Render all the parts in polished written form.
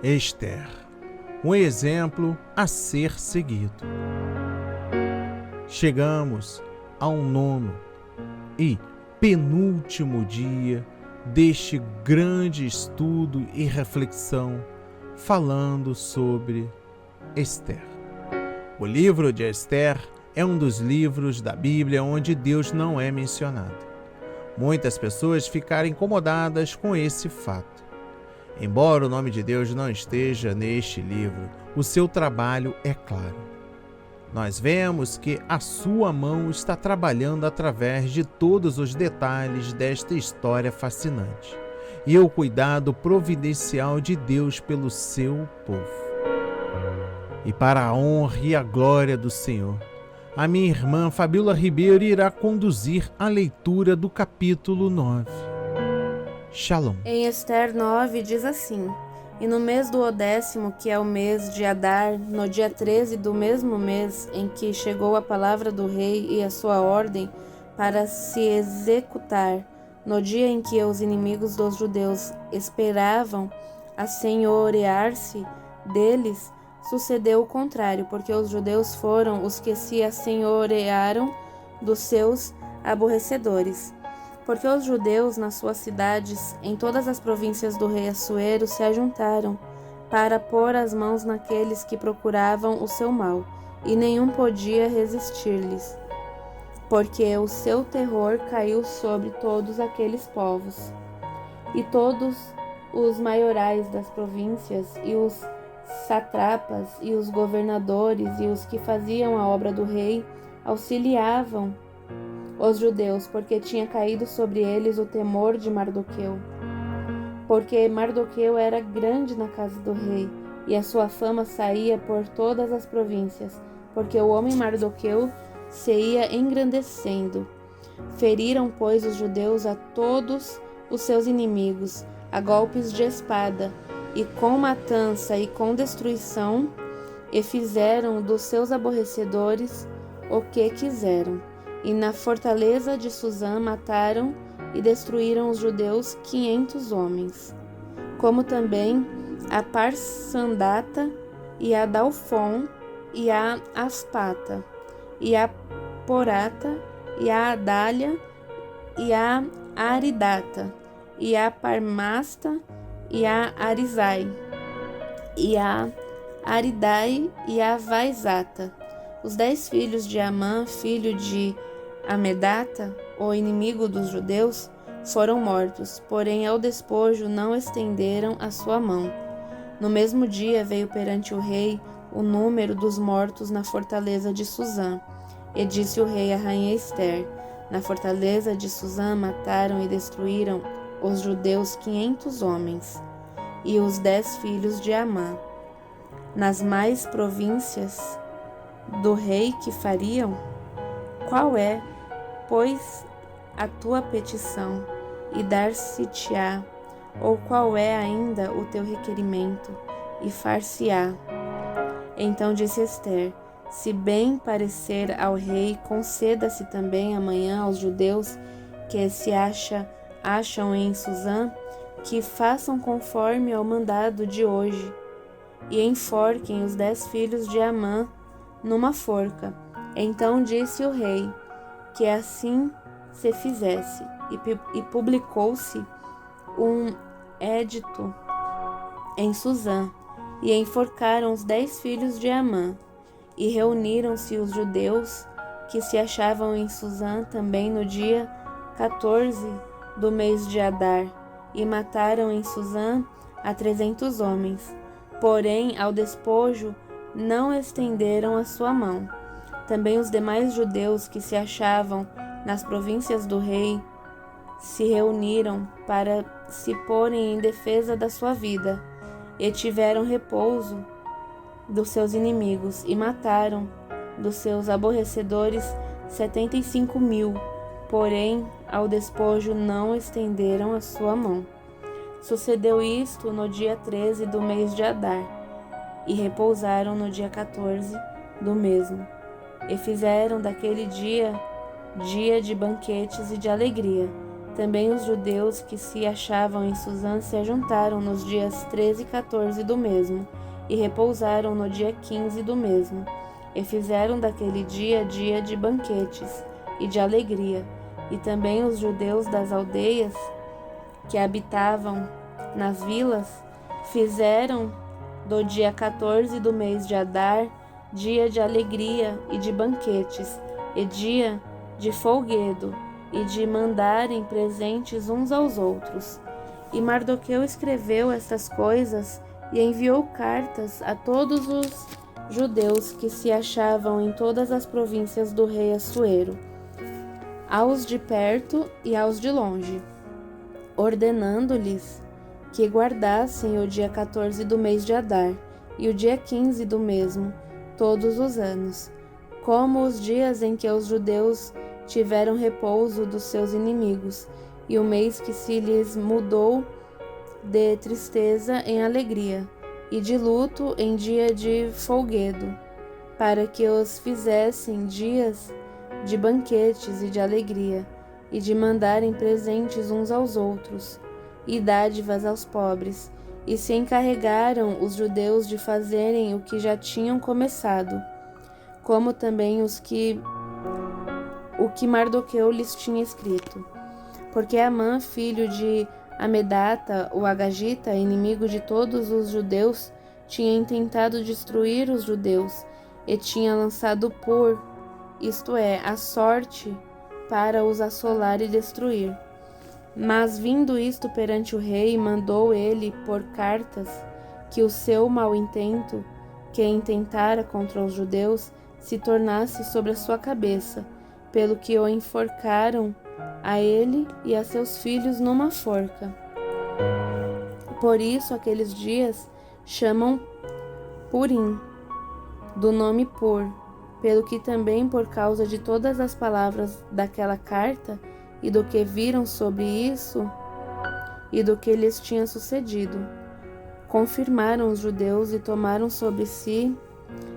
Ester, um exemplo a ser seguido. Chegamos ao 9º e penúltimo dia deste grande estudo e reflexão falando sobre Ester. O livro de Ester é um dos livros da Bíblia onde Deus não é mencionado. Muitas pessoas ficaram incomodadas com esse fato. Embora o nome de Deus não esteja neste livro, o seu trabalho é claro. Nós vemos que a sua mão está trabalhando através de todos os detalhes desta história fascinante e o cuidado providencial de Deus pelo seu povo. E para a honra e a glória do Senhor, a minha irmã Fabíola Ribeiro irá conduzir a leitura do capítulo 9. Shalom. Em Ester 9 diz assim: E no mês do 10º, que é o mês de Adar, no dia 13 do mesmo mês em que chegou a palavra do rei e a sua ordem para se executar, no dia em que os inimigos dos judeus esperavam assenhorear-se deles, sucedeu o contrário, porque os judeus foram os que se assenhorearam dos seus aborrecedores. Porque os judeus, nas suas cidades, em todas as províncias do rei Assuero, se ajuntaram para pôr as mãos naqueles que procuravam o seu mal, e nenhum podia resistir-lhes, porque o seu terror caiu sobre todos aqueles povos. E todos os maiorais das províncias, e os satrapas, e os governadores, e os que faziam a obra do rei, auxiliavam os judeus, porque tinha caído sobre eles o temor de Mardoqueu. Porque Mardoqueu era grande na casa do rei, e a sua fama saía por todas as províncias, porque o homem Mardoqueu se ia engrandecendo. Feriram, pois, os judeus a todos os seus inimigos, a golpes de espada, e com matança e com destruição, e fizeram dos seus aborrecedores o que quiseram. E na fortaleza de Suzã mataram e destruíram os judeus 500 homens, como também a Parsandata, e a Dalfon, e a Aspata, e a Porata, e a Adália, e a Aridata, e a Parmasta, e a Arizai, e a Aridai, e a Vaizata. Os 10 filhos de Amã, filho de Amedata, o inimigo dos judeus, foram mortos, porém ao despojo não estenderam a sua mão. No mesmo dia veio perante o rei o número dos mortos na fortaleza de Suzã. E disse o rei à rainha Ester: Na fortaleza de Suzã mataram e destruíram os judeus 500 homens, e os 10 filhos de Amã. Nas mais províncias do rei que fariam? Qual é, pois, a tua petição, e dar-se-te-á, ou qual é ainda o teu requerimento, e far-se-á? Então disse Ester: Se bem parecer ao rei, conceda-se também amanhã aos judeus que se acham em Suzã, que façam conforme ao mandado de hoje, e enforquem os 10 filhos de Amã numa forca. Então disse o rei que assim se fizesse, e publicou-se um édito em Suzã, e enforcaram os 10 filhos de Amã. E reuniram-se os judeus que se achavam em Suzã também no dia 14 do mês de Adar, e mataram em Suzã a 300 homens, porém ao despojo não estenderam a sua mão. Também os demais judeus que se achavam nas províncias do rei se reuniram para se porem em defesa da sua vida, e tiveram repouso dos seus inimigos, e mataram dos seus aborrecedores 75.000, porém ao despojo não estenderam a sua mão. Sucedeu isto no dia 13 do mês de Adar, e repousaram no dia 14 do mesmo, e fizeram daquele dia de banquetes e de alegria. Também os judeus que se achavam em Susã se ajuntaram nos dias 13 e 14 do mesmo, e repousaram no dia 15 do mesmo, e fizeram daquele dia dia de banquetes e de alegria. E também os judeus das aldeias que habitavam nas vilas fizeram do dia 14 do mês de Adar dia de alegria e de banquetes, e dia de folguedo, e de mandarem presentes uns aos outros. E Mardoqueu escreveu estas coisas e enviou cartas a todos os judeus que se achavam em todas as províncias do rei Assuero, aos de perto e aos de longe, ordenando-lhes que guardassem o dia 14 do mês de Adar e o dia 15 do mesmo, todos os anos, como os dias em que os judeus tiveram repouso dos seus inimigos, e o mês que se lhes mudou de tristeza em alegria, e de luto em dia de folguedo, para que os fizessem dias de banquetes e de alegria, e de mandarem presentes uns aos outros, e dádivas aos pobres, e se encarregaram os judeus de fazerem o que já tinham começado, como também o que Mardoqueu lhes tinha escrito. Porque Amã, filho de Amedata, o Agagita, inimigo de todos os judeus, tinha intentado destruir os judeus, e tinha lançado isto é, a sorte, para os assolar e destruir. Mas vindo isto perante o rei, mandou ele por cartas que o seu mau intento, que intentara contra os judeus, se tornasse sobre a sua cabeça, pelo que o enforcaram a ele e a seus filhos numa forca. Por isso aqueles dias chamam Purim, do nome Pur, pelo que também por causa de todas as palavras daquela carta e do que viram sobre isso e do que lhes tinha sucedido, confirmaram os judeus e tomaram sobre si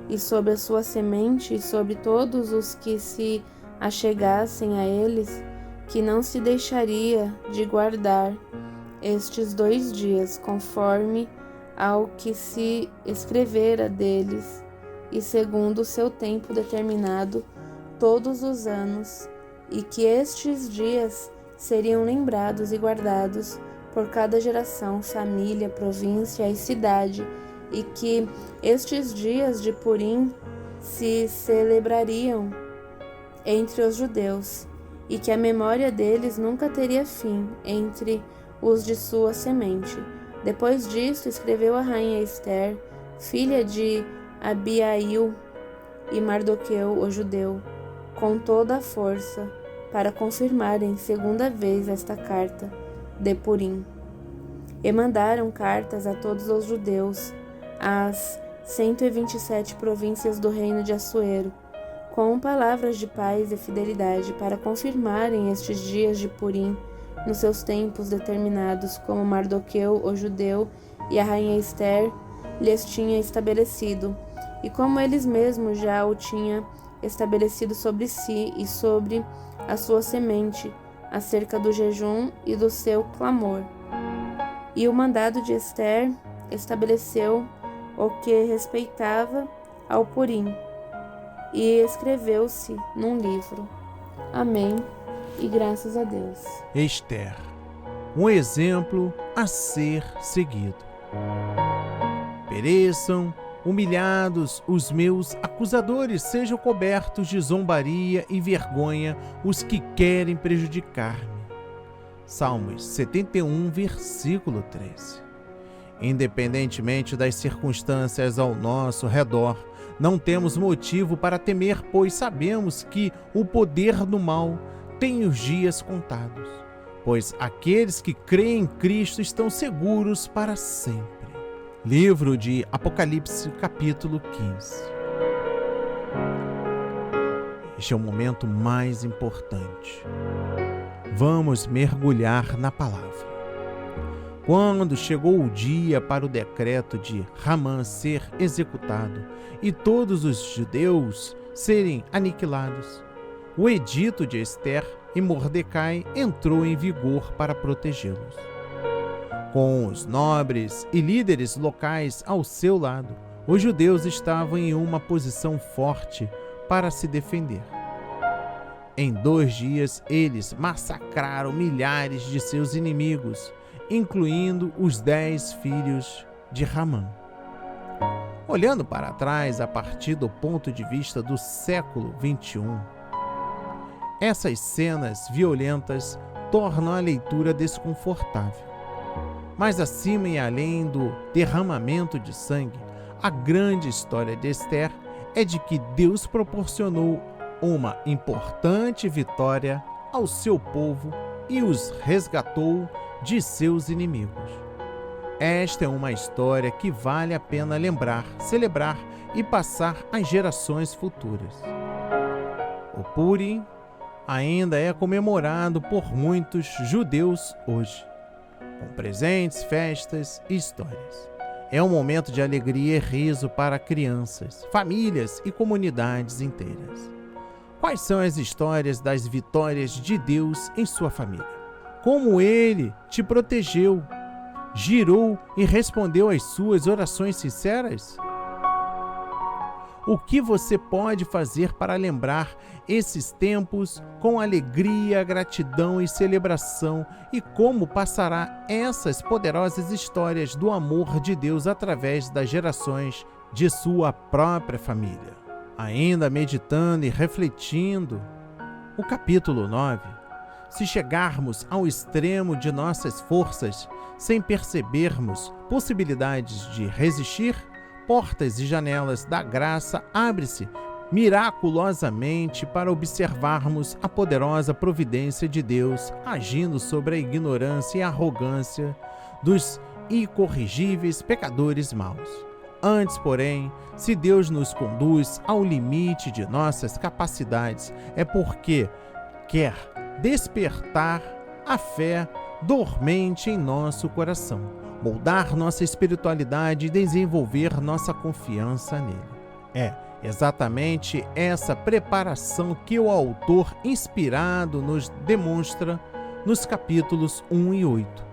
e sobre a sua semente e sobre todos os que se achegassem a eles, que não se deixaria de guardar estes 2 dias, conforme ao que se escrevera deles, e segundo o seu tempo determinado todos os anos, e que estes dias seriam lembrados e guardados por cada geração, família, província e cidade, e que estes dias de Purim se celebrariam entre os judeus, e que a memória deles nunca teria fim entre os de sua semente. Depois disto, escreveu a rainha Ester, filha de Abiail, e Mardoqueu, o judeu, com toda a força, para confirmarem segunda vez esta carta de Purim. E mandaram cartas a todos os judeus, às 127 províncias do reino de Assuero, com palavras de paz e fidelidade, para confirmarem estes dias de Purim nos seus tempos determinados, como Mardoqueu, o judeu, e a rainha Ester lhes tinha estabelecido, e como eles mesmos já o tinham estabelecido sobre si e sobre a sua semente, acerca do jejum e do seu clamor. E o mandado de Ester estabeleceu o que respeitava ao Purim, e escreveu-se num livro. Amém, e graças a Deus. Ester, um exemplo a ser seguido. Pereçam humilhados os meus acusadores, sejam cobertos de zombaria e vergonha os que querem prejudicar-me. Salmos 71, versículo 13. Independentemente das circunstâncias ao nosso redor, não temos motivo para temer, pois sabemos que o poder do mal tem os dias contados, pois aqueles que creem em Cristo estão seguros para sempre. Livro de Apocalipse, capítulo 15. Este é o momento mais importante. Vamos mergulhar na palavra. Quando chegou o dia para o decreto de Hamã ser executado e todos os judeus serem aniquilados, o edito de Ester e Mordecai entrou em vigor para protegê-los. Com os nobres e líderes locais ao seu lado, os judeus estavam em uma posição forte para se defender. Em 2 dias, eles massacraram milhares de seus inimigos, incluindo os 10 filhos de Ramã. Olhando para trás a partir do ponto de vista do século XXI, essas cenas violentas tornam a leitura desconfortável. Mas acima e além do derramamento de sangue, a grande história de Esther é de que Deus proporcionou uma importante vitória ao seu povo e os resgatou de seus inimigos. Esta é uma história que vale a pena lembrar, celebrar e passar às gerações futuras. O Purim ainda é comemorado por muitos judeus hoje, com presentes, festas e histórias. É um momento de alegria e riso para crianças, famílias e comunidades inteiras. Quais são as histórias das vitórias de Deus em sua família? Como Ele te protegeu, girou e respondeu às suas orações sinceras? O que você pode fazer para lembrar esses tempos com alegria, gratidão e celebração, e como passará essas poderosas histórias do amor de Deus através das gerações de sua própria família? Ainda meditando e refletindo, o capítulo 9, se chegarmos ao extremo de nossas forças sem percebermos possibilidades de resistir, portas e janelas da graça abrem-se miraculosamente para observarmos a poderosa providência de Deus agindo sobre a ignorância e a arrogância dos incorrigíveis pecadores maus. Antes, porém, se Deus nos conduz ao limite de nossas capacidades, é porque quer despertar a fé dormente em nosso coração, moldar nossa espiritualidade e desenvolver nossa confiança nele. É exatamente essa preparação que o autor inspirado nos demonstra nos capítulos 1 e 8.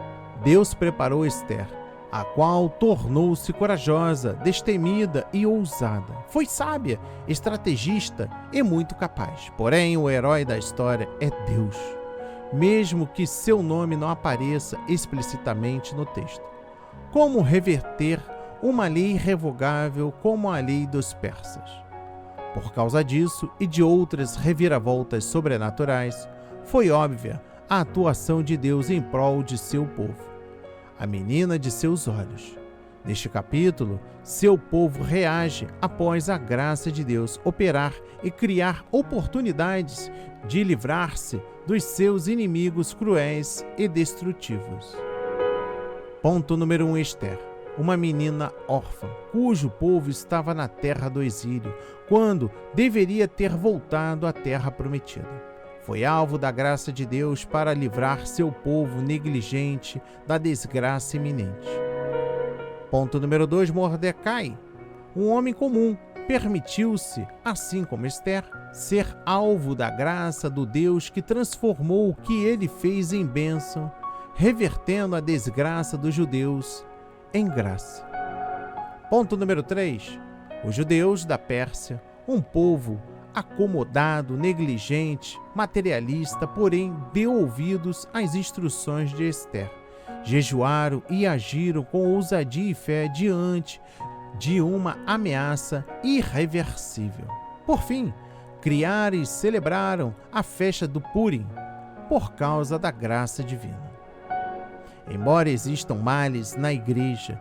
Deus preparou Esther, a qual tornou-se corajosa, destemida e ousada. Foi sábia, estrategista e muito capaz. Porém, o herói da história é Deus, mesmo que seu nome não apareça explicitamente no texto. Como reverter uma lei irrevogável como a lei dos persas? Por causa disso e de outras reviravoltas sobrenaturais, foi óbvia a atuação de Deus em prol de seu povo, a menina de seus olhos. Neste capítulo, seu povo reage após a graça de Deus operar e criar oportunidades de livrar-se dos seus inimigos cruéis e destrutivos. Ponto número 1. Esther, uma menina órfã, cujo povo estava na terra do exílio, quando deveria ter voltado à terra prometida. Foi alvo da graça de Deus para livrar seu povo negligente da desgraça iminente. Ponto número 2. Mordecai, um homem comum, permitiu-se, assim como Esther, ser alvo da graça do Deus que transformou o que ele fez em bênção, revertendo a desgraça dos judeus em graça. Ponto número 3. Os judeus da Pérsia, um povo acomodado, negligente, materialista, porém deu ouvidos às instruções de Esther. Jejuaram e agiram com ousadia e fé diante de uma ameaça irreversível. Por fim, criaram e celebraram a festa do Purim por causa da graça divina. Embora existam males na igreja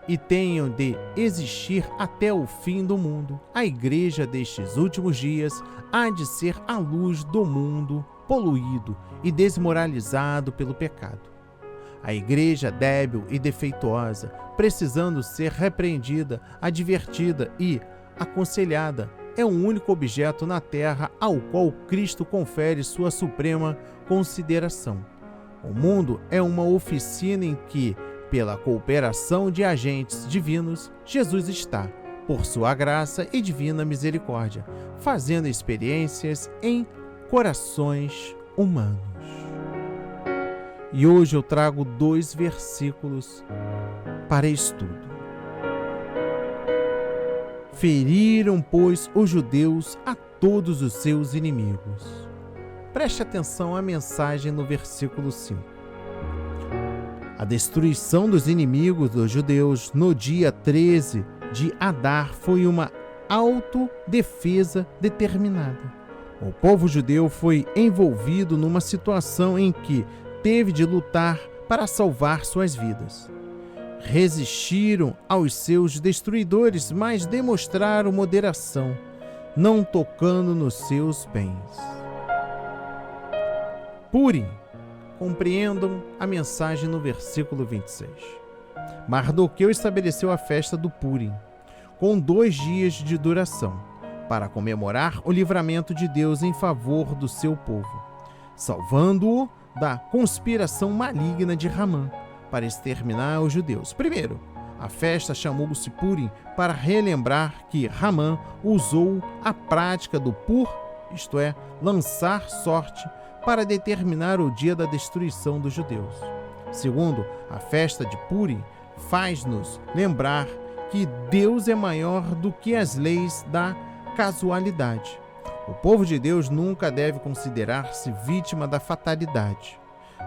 e tenham de existir até o fim do mundo, a igreja destes últimos dias há de ser a luz do mundo poluído e desmoralizado pelo pecado. A igreja débil e defeituosa, precisando ser repreendida, advertida e aconselhada, é um único objeto na terra ao qual Cristo confere sua suprema consideração. O mundo é uma oficina em que, pela cooperação de agentes divinos, Jesus está, por sua graça e divina misericórdia, fazendo experiências em corações humanos. E hoje eu trago 2 versículos para estudo. Feriram, pois, os judeus a todos os seus inimigos. Preste atenção à mensagem no versículo 5. A destruição dos inimigos dos judeus no dia 13 de Adar foi uma autodefesa determinada. O povo judeu foi envolvido numa situação em que teve de lutar para salvar suas vidas. Resistiram aos seus destruidores, mas demonstraram moderação, não tocando nos seus bens. Purim. Compreendam a mensagem no versículo 26. Mardoqueu estabeleceu a festa do Purim, com 2 dias de duração, para comemorar o livramento de Deus em favor do seu povo, salvando-o da conspiração maligna de Ramã para exterminar os judeus. Primeiro, a festa chamou-se Purim para relembrar que Ramã usou a prática do pur, isto é, lançar sorte, para determinar o dia da destruição dos judeus. Segundo, a festa de Purim faz-nos lembrar que Deus é maior do que as leis da casualidade. O povo de Deus nunca deve considerar-se vítima da fatalidade,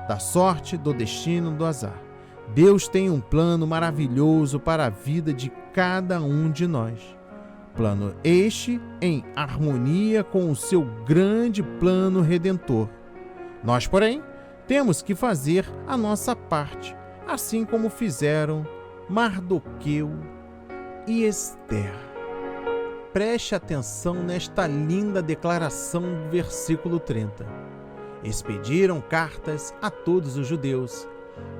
da sorte, do destino, do azar. Deus tem um plano maravilhoso para a vida de cada um de nós. Plano este em harmonia com o seu grande plano redentor. Nós, porém, temos que fazer a nossa parte, assim como fizeram Mardoqueu e Esther. Preste atenção nesta linda declaração do versículo 30. Expediram cartas a todos os judeus,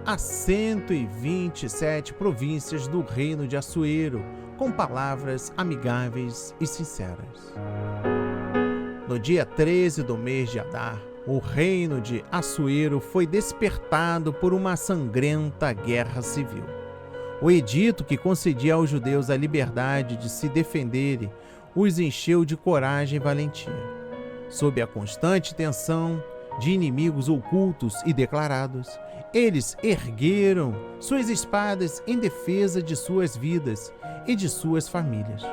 a 127 províncias do reino de Assuero, com palavras amigáveis e sinceras. No dia 13 do mês de Adar, o reino de Assuero foi despertado por uma sangrenta guerra civil. O edito que concedia aos judeus a liberdade de se defenderem os encheu de coragem e valentia. Sob a constante tensão de inimigos ocultos e declarados, eles ergueram suas espadas em defesa de suas vidas e de suas famílias.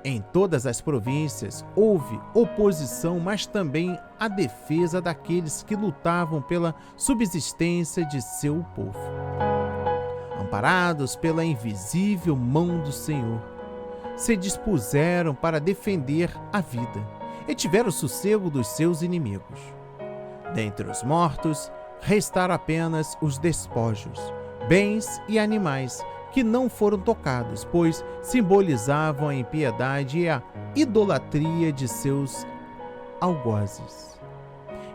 Em todas as províncias houve oposição, mas também a defesa daqueles que lutavam pela subsistência de seu povo. Amparados pela invisível mão do Senhor, se dispuseram para defender a vida e tiveram sossego dos seus inimigos. Dentre os mortos, restaram apenas os despojos, bens e animais que não foram tocados, pois simbolizavam a impiedade e a idolatria de seus algozes.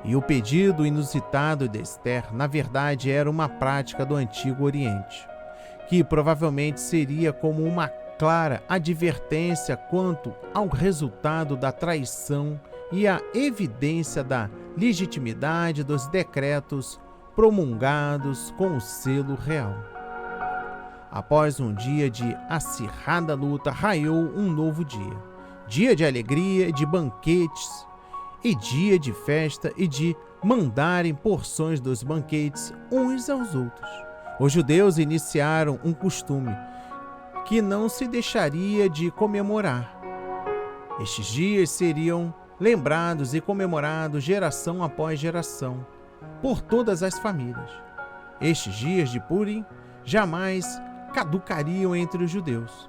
E o pedido inusitado de Esther, na verdade, era uma prática do Antigo Oriente, que provavelmente seria como uma clara advertência quanto ao resultado da traição e a evidência da legitimidade dos decretos promulgados com o selo real. Após um dia de acirrada luta, raiou um novo dia. Dia de alegria, de banquetes, e dia de festa e de mandarem porções dos banquetes uns aos outros. Os judeus iniciaram um costume que não se deixaria de comemorar. Estes dias seriam lembrados e comemorados geração após geração, por todas as famílias. Estes dias de Purim jamais caducariam entre os judeus.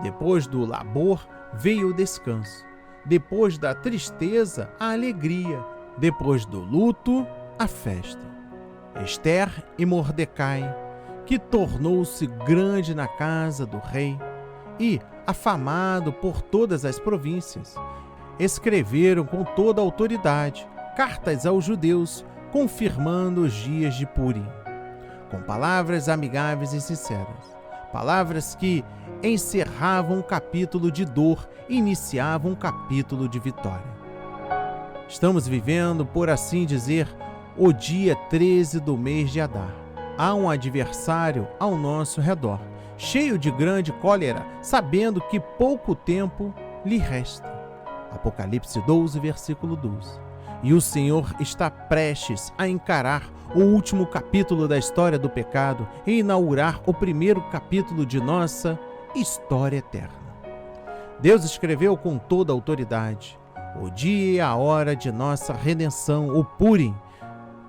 Depois do labor veio o descanso. Depois da tristeza, a alegria. Depois do luto, a festa. Esther e Mordecai, que tornou-se grande na casa do rei e afamado por todas as províncias, escreveram com toda a autoridade cartas aos judeus, confirmando os dias de Purim, com palavras amigáveis e sinceras, palavras que encerravam um capítulo de dor e iniciavam um capítulo de vitória. Estamos vivendo, por assim dizer, o dia 13 do mês de Adar. Há um adversário ao nosso redor, cheio de grande cólera, sabendo que pouco tempo lhe resta. Apocalipse 12, versículo 12. E o Senhor está prestes a encarar o último capítulo da história do pecado e inaugurar o primeiro capítulo de nossa história eterna. Deus escreveu com toda a autoridade o dia e a hora de nossa redenção, o Púrim,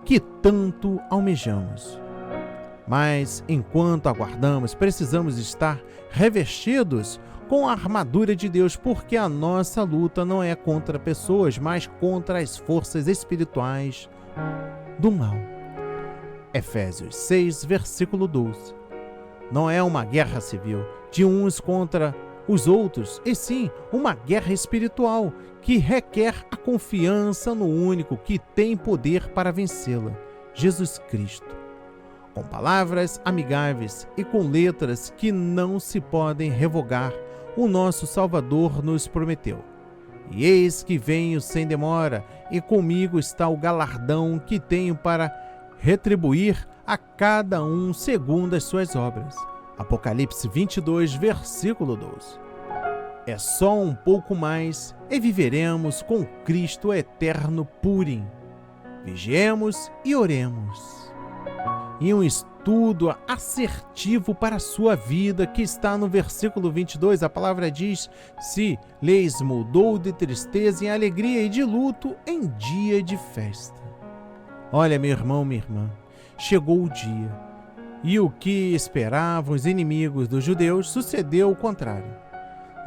que tanto almejamos. Mas, enquanto aguardamos, precisamos estar revestidos com a armadura de Deus, porque a nossa luta não é contra pessoas, mas contra as forças espirituais do mal. Efésios 6, versículo 12. Não é uma guerra civil de uns contra os outros, e sim uma guerra espiritual que requer a confiança no único que tem poder para vencê-la, Jesus Cristo. Com palavras amigáveis e com letras que não se podem revogar, o nosso Salvador nos prometeu: e eis que venho sem demora, e comigo está o galardão que tenho para retribuir a cada um segundo as suas obras. Apocalipse 22, versículo 12. É só um pouco mais e viveremos com Cristo eterno Púrim. Vigiemos e oremos. E um estudo assertivo para a sua vida, que está no versículo 22, a palavra diz: se lhes mudou de tristeza em alegria e de luto em dia de festa. Olha, meu irmão, minha irmã, chegou o dia, e o que esperavam os inimigos dos judeus sucedeu o contrário.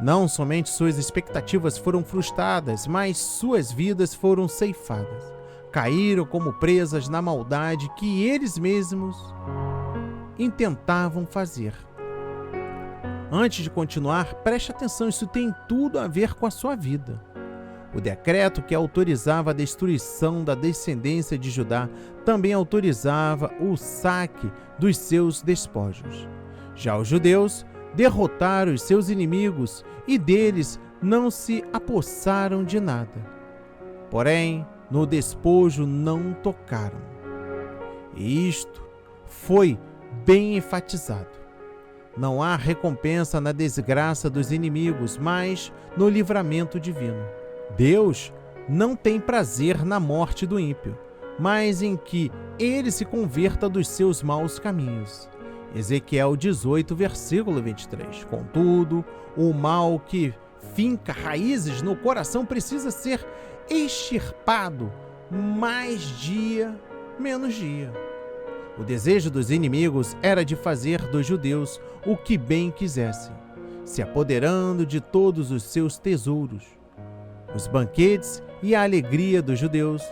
Não somente suas expectativas foram frustradas, mas suas vidas foram ceifadas. Caíram como presas na maldade que eles mesmos intentavam fazer. Antes de continuar, preste atenção, isso tem tudo a ver com a sua vida. O decreto que autorizava a destruição da descendência de Judá também autorizava o saque dos seus despojos. Já os judeus derrotaram os seus inimigos e deles não se apossaram de nada. Porém, no despojo não tocaram. E isto foi bem enfatizado. Não há recompensa na desgraça dos inimigos, mas no livramento divino. Deus não tem prazer na morte do ímpio, mas em que ele se converta dos seus maus caminhos. Ezequiel 18, versículo 23. Contudo, o mal que finca raízes no coração precisa ser extirpado, mais dia, menos dia. O desejo dos inimigos era de fazer dos judeus o que bem quisessem, se apoderando de todos os seus tesouros. Os banquetes e a alegria dos judeus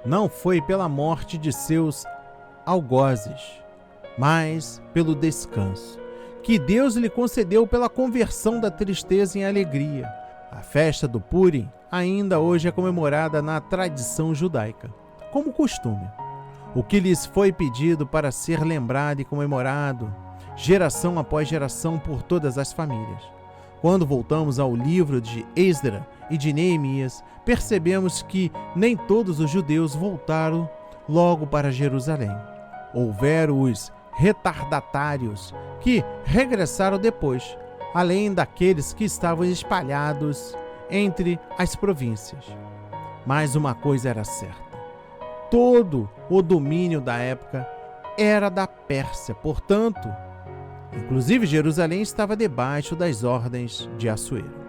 não foi pela morte de seus algozes, mas pelo descanso, que Deus lhe concedeu pela conversão da tristeza em alegria. A festa do Púrim ainda hoje é comemorada na tradição judaica, como costume. O que lhes foi pedido para ser lembrado e comemorado, geração após geração, por todas as famílias. Quando voltamos ao livro de Esdra e de Neemias, percebemos que nem todos os judeus voltaram logo para Jerusalém. Houveram os retardatários que regressaram depois, além daqueles que estavam espalhados entre as províncias. Mas uma coisa era certa: todo o domínio da época era da Pérsia, portanto, inclusive Jerusalém estava debaixo das ordens de Assuero.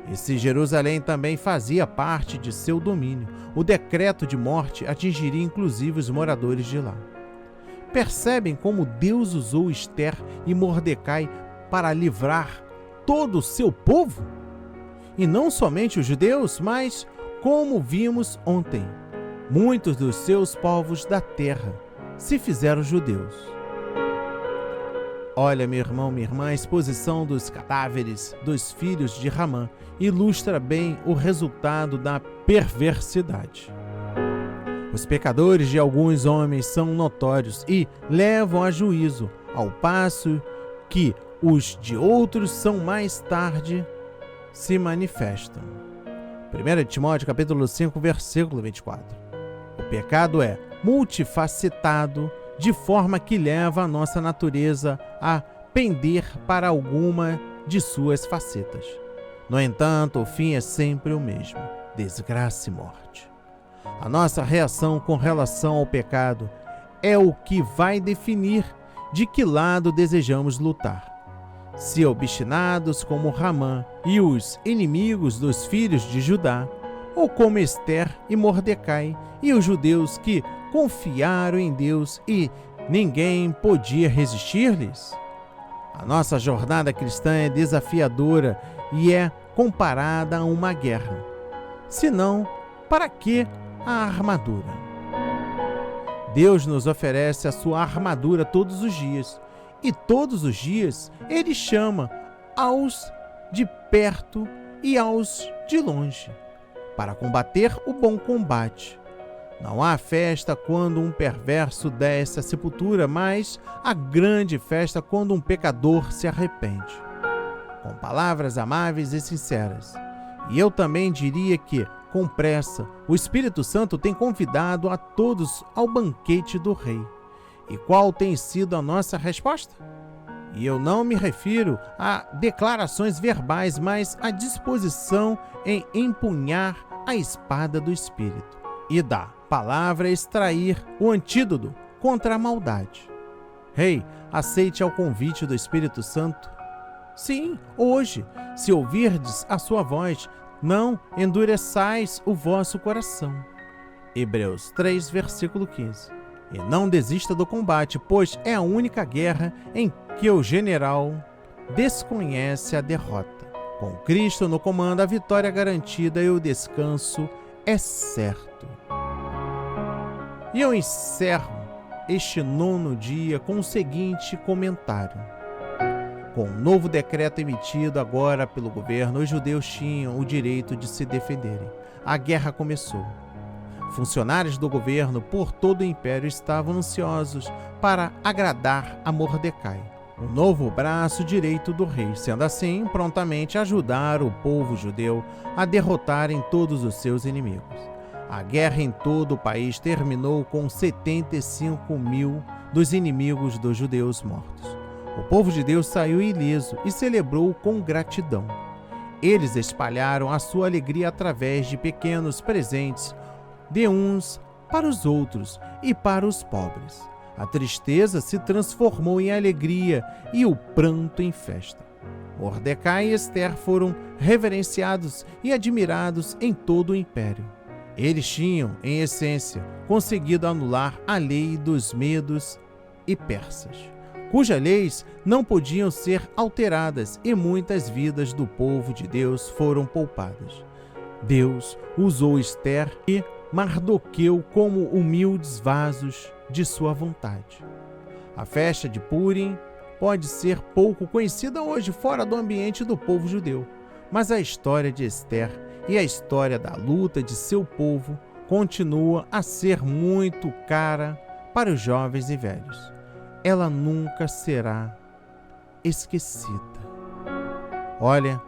E se Jerusalém também fazia parte de seu domínio, o decreto de morte atingiria inclusive os moradores de lá. Percebem como Deus usou Ester e Mordecai para livrar todo o seu povo? E não somente os judeus, mas, como vimos ontem, muitos dos seus povos da terra se fizeram judeus. Olha, meu irmão, minha irmã, a exposição dos cadáveres dos filhos de Ramã ilustra bem o resultado da perversidade. Os pecadores de alguns homens são notórios e levam a juízo, ao passo que os de outros são mais tarde se manifestam. 1 Timóteo capítulo 5, versículo 24. O pecado é multifacetado, de forma que leva a nossa natureza a pender para alguma de suas facetas. No entanto, o fim é sempre o mesmo: desgraça e morte. A nossa reação com relação ao pecado é o que vai definir de que lado desejamos lutar. Se obstinados como Ramã e os inimigos dos filhos de Judá, ou como Ester e Mordecai e os judeus que confiaram em Deus e ninguém podia resistir-lhes? A nossa jornada cristã é desafiadora e é comparada a uma guerra. Senão, para que a armadura? Deus nos oferece a sua armadura todos os dias, e todos os dias Ele chama aos de perto e aos de longe, para combater o bom combate. Não há festa quando um perverso desce à sepultura, mas a grande festa quando um pecador se arrepende. Com palavras amáveis e sinceras. E eu também diria que, com pressa, o Espírito Santo tem convidado a todos ao banquete do Rei. E qual tem sido a nossa resposta? E eu não me refiro a declarações verbais, mas a disposição em empunhar a espada do Espírito e da palavra extrair o antídoto contra a maldade. Rei, aceite ao convite do Espírito Santo. Sim, hoje, se ouvirdes a sua voz, não endureçais o vosso coração. Hebreus 3, versículo 15. E não desista do combate, pois é a única guerra em que o general desconhece a derrota. Com Cristo no comando, a vitória é garantida e o descanso é certo. E eu encerro este 9º dia com o seguinte comentário. Com o novo decreto emitido agora pelo governo, os judeus tinham o direito de se defenderem. A guerra começou. Funcionários do governo por todo o império estavam ansiosos para agradar a Mordecai, o novo braço direito do rei. Sendo assim, prontamente ajudaram o povo judeu a derrotarem todos os seus inimigos. A guerra em todo o país terminou com 75.000 dos inimigos dos judeus mortos. O povo de Deus saiu ileso e celebrou com gratidão. Eles espalharam a sua alegria através de pequenos presentes de uns para os outros e para os pobres. A tristeza se transformou em alegria e o pranto em festa. Mordecai e Ester foram reverenciados e admirados em todo o império. Eles tinham, em essência, conseguido anular a lei dos medos e persas, cujas leis não podiam ser alteradas, e muitas vidas do povo de Deus foram poupadas. Deus usou Ester e Mardoqueu como humildes vasos de sua vontade. A festa de Púrim pode ser pouco conhecida hoje fora do ambiente do povo judeu, mas a história de Ester e a história da luta de seu povo continua a ser muito cara para os jovens e velhos. Ela nunca será esquecida. Olha,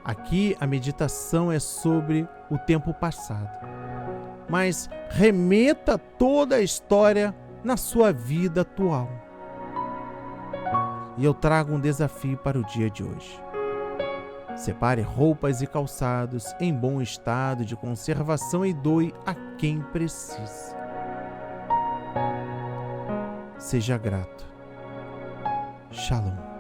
aqui a meditação é sobre o tempo passado, mas remeta toda a história na sua vida atual. E eu trago um desafio para o dia de hoje. Separe roupas e calçados em bom estado de conservação e doe a quem precisa. Seja grato. Shalom.